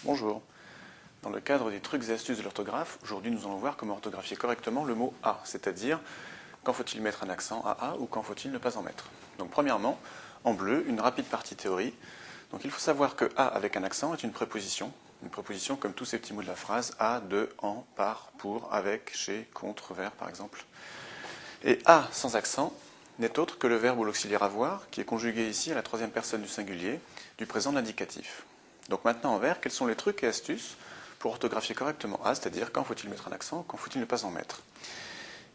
Bonjour. Dans le cadre des trucs et astuces de l'orthographe, aujourd'hui nous allons voir comment orthographier correctement le mot « a », c'est-à-dire quand faut-il mettre un accent à « a » ou quand faut-il ne pas en mettre. Donc premièrement, en bleu, une rapide partie théorie. Donc il faut savoir que « a » avec un accent est une préposition comme tous ces petits mots de la phrase « à »,« de »,« en »,« par »,« pour »,« avec »,« chez »,« contre »,« vers » par exemple. Et « a » sans accent n'est autre que le verbe ou l'auxiliaire avoir qui est conjugué ici à la troisième personne du singulier du présent de l'indicatif. Donc maintenant en vert, quels sont les trucs et astuces pour orthographier correctement « a », c'est-à-dire quand faut-il mettre un accent, quand faut-il ne pas en mettre.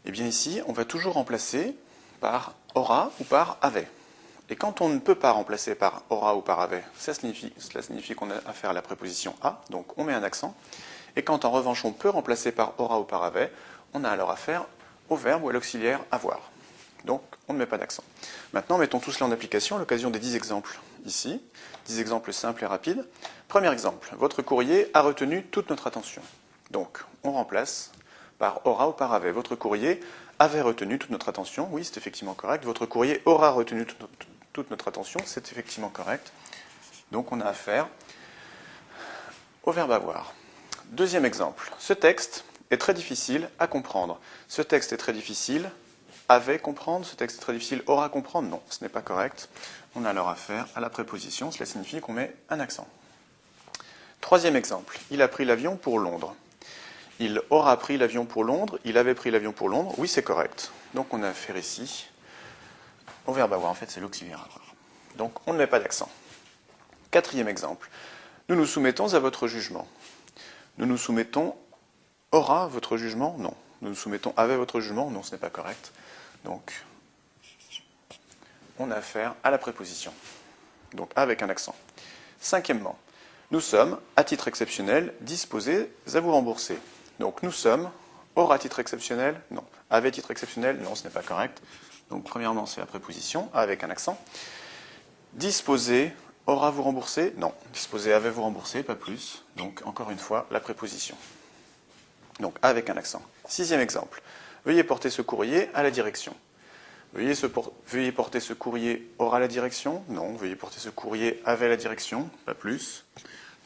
Et bien ici, on va toujours remplacer par « aura » ou par « avait ». Et quand on ne peut pas remplacer par « aura » ou par « avait », cela signifie qu'on a affaire à la préposition « a », donc on met un accent. Et quand en revanche on peut remplacer par « aura » ou par « avait », on a alors affaire au verbe ou à l'auxiliaire « avoir ». Donc on ne met pas d'accent. Maintenant, mettons tout cela en application à l'occasion des 10 exemples ici. 10 exemples simples et rapides. Premier exemple, votre courrier a retenu toute notre attention. Donc, on remplace par aura ou par avait. Votre courrier avait retenu toute notre attention. Oui, c'est effectivement correct. Votre courrier aura retenu toute notre attention. C'est effectivement correct. Donc, on a affaire au verbe avoir. Deuxième exemple, ce texte est très difficile à comprendre. Ce texte est très difficile. Avait comprendre, ce texte est très difficile. Aura comprendre, non, ce n'est pas correct. On a alors affaire à la préposition, cela signifie qu'on met un accent. Troisième exemple, il a pris l'avion pour Londres. Il aura pris l'avion pour Londres, il avait pris l'avion pour Londres, oui c'est correct. Donc on a affaire ici au verbe avoir, en fait c'est l'auxiliaire avoir. Donc on ne met pas d'accent. Quatrième exemple, nous nous soumettons à votre jugement. Nous nous soumettons aura votre jugement, non. Nous nous soumettons avait votre jugement, non ce n'est pas correct. Donc on a affaire à la préposition, donc avec un accent. Cinquièmement, nous sommes, à titre exceptionnel, disposés à vous rembourser. Donc nous sommes, aura à titre exceptionnel, non. Avait titre exceptionnel, non, ce n'est pas correct. Donc premièrement, c'est la préposition, avec un accent. Disposé, aura vous rembourser, non. Disposé, avait vous rembourser, pas plus. Donc encore une fois, la préposition. Donc avec un accent. Sixième exemple, veuillez porter ce courrier à la direction. Veuillez porter ce courrier aura la direction, non. Veuillez porter ce courrier avait la direction, pas plus.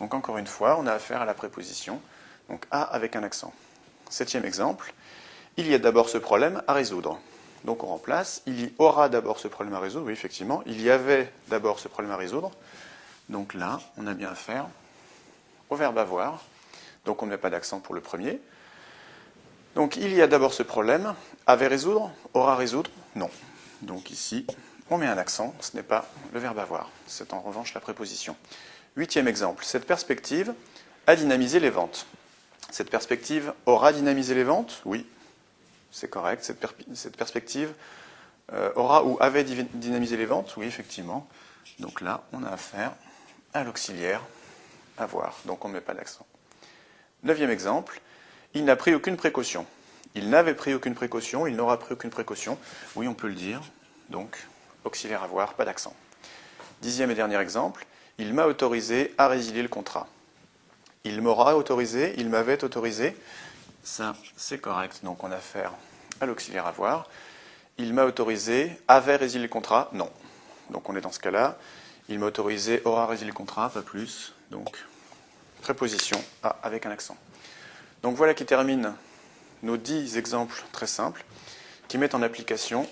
Donc encore une fois, on a affaire à la préposition, donc à avec un accent. Septième exemple, il y a d'abord ce problème à résoudre. Donc on remplace, il y aura d'abord ce problème à résoudre, oui effectivement, il y avait d'abord ce problème à résoudre. Donc là, on a bien affaire au verbe avoir, donc on ne met pas d'accent pour le premier. Donc il y a d'abord ce problème, avait résoudre, aura résoudre, non. Donc ici, on met un accent, ce n'est pas le verbe avoir, c'est en revanche la préposition. Huitième exemple, cette perspective a dynamisé les ventes. Cette perspective aura dynamisé les ventes? Oui, c'est correct. Cette perspective aura ou avait dynamisé les ventes? Oui, effectivement. Donc là, on a affaire à l'auxiliaire avoir, donc on ne met pas d'accent. Neuvième exemple, il n'a pris aucune précaution. Il n'avait pris aucune précaution, il n'aura pris aucune précaution. Oui, on peut le dire. Donc, auxiliaire avoir, pas d'accent. Dixième et dernier exemple, il m'a autorisé à résilier le contrat. Il m'aura autorisé, il m'avait autorisé. Ça, c'est correct. Donc, on a affaire à l'auxiliaire avoir. Il m'a autorisé, avait résilié le contrat. Non. Donc, on est dans ce cas-là. Il m'a autorisé, aura résilié le contrat, pas plus. Donc, préposition à avec un accent. Donc, voilà qui termine nos 10 exemples très simples qui mettent en application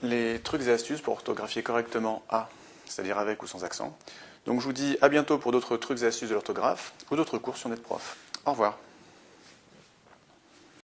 les trucs et astuces pour orthographier correctement « a », c'est-à-dire avec ou sans accent. Donc je vous dis à bientôt pour d'autres trucs et astuces de l'orthographe ou d'autres cours sur NetProf. Au revoir.